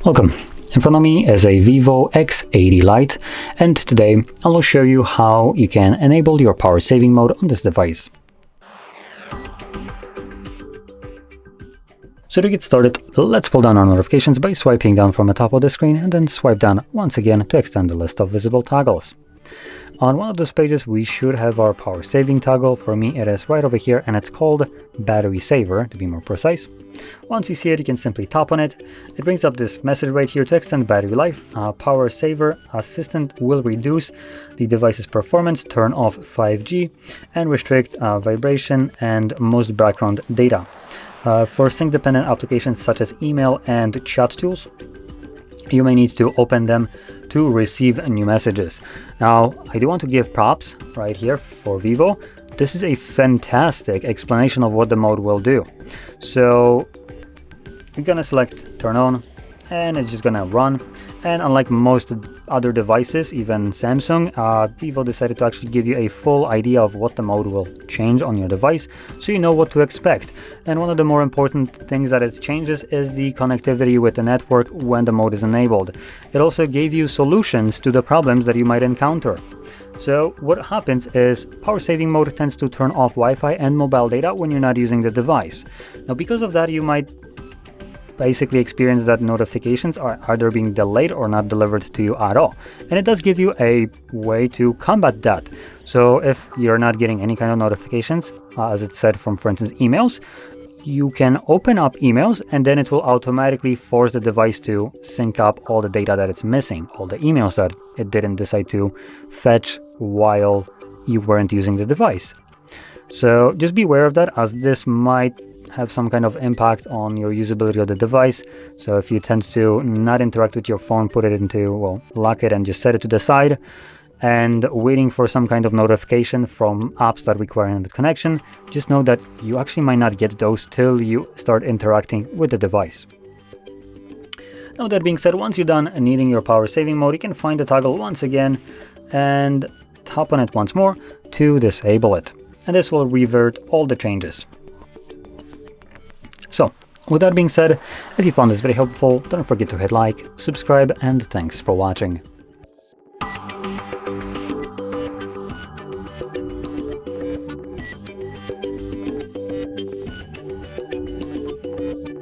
Welcome. In front of me is a VIVO X80 Lite, and today I will show you how you can enable your power saving mode on this device. So to get started, let's pull down our notifications by swiping down from the top of the screen and then swipe down once again to extend the list of visible toggles. On one of those pages we should have our power saving toggle. For me it is right over here and it's called battery saver, to be more precise. Once you see it, you can simply tap on it. It brings up this message right here to extend battery life. Power saver assistant will reduce the device's performance, turn off 5G, and restrict vibration and most background data. For sync-dependent applications such as email and chat tools, you may need to open them to receive new messages. Now, I do want to give props right here for VIVO. This is a fantastic explanation of what the mode will do. So you're gonna select turn on and it's just gonna run. And unlike most other devices, even Samsung, VIVO decided to actually give you a full idea of what the mode will change on your device, so you know what to expect. And one of the more important things that it changes is the connectivity with the network when the mode is enabled. It also gave you solutions to the problems that you might encounter. So what happens is power saving mode tends to turn off Wi-Fi and mobile data when you're not using the device. Now because of that, you might basically experience that notifications are either being delayed or not delivered to you at all. And it does give you a way to combat that. So if you're not getting any kind of notifications, as it said from, for instance, emails, you can open up emails and then it will automatically force the device to sync up all the data that it's missing, all the emails that it didn't decide to fetch while you weren't using the device. So just be aware of that, as this might have some kind of impact on your usability of the device. So if you tend to not interact with your phone, put it into, well, lock it and just set it to the side, and waiting for some kind of notification from apps that require internet connection, just know that you actually might not get those till you start interacting with the device. Now that being said, once you're done needing your power saving mode, you can find the toggle once again and tap on it once more to disable it. And this will revert all the changes. So, with that being said, if you found this very helpful, don't forget to hit like, subscribe, and thanks for watching.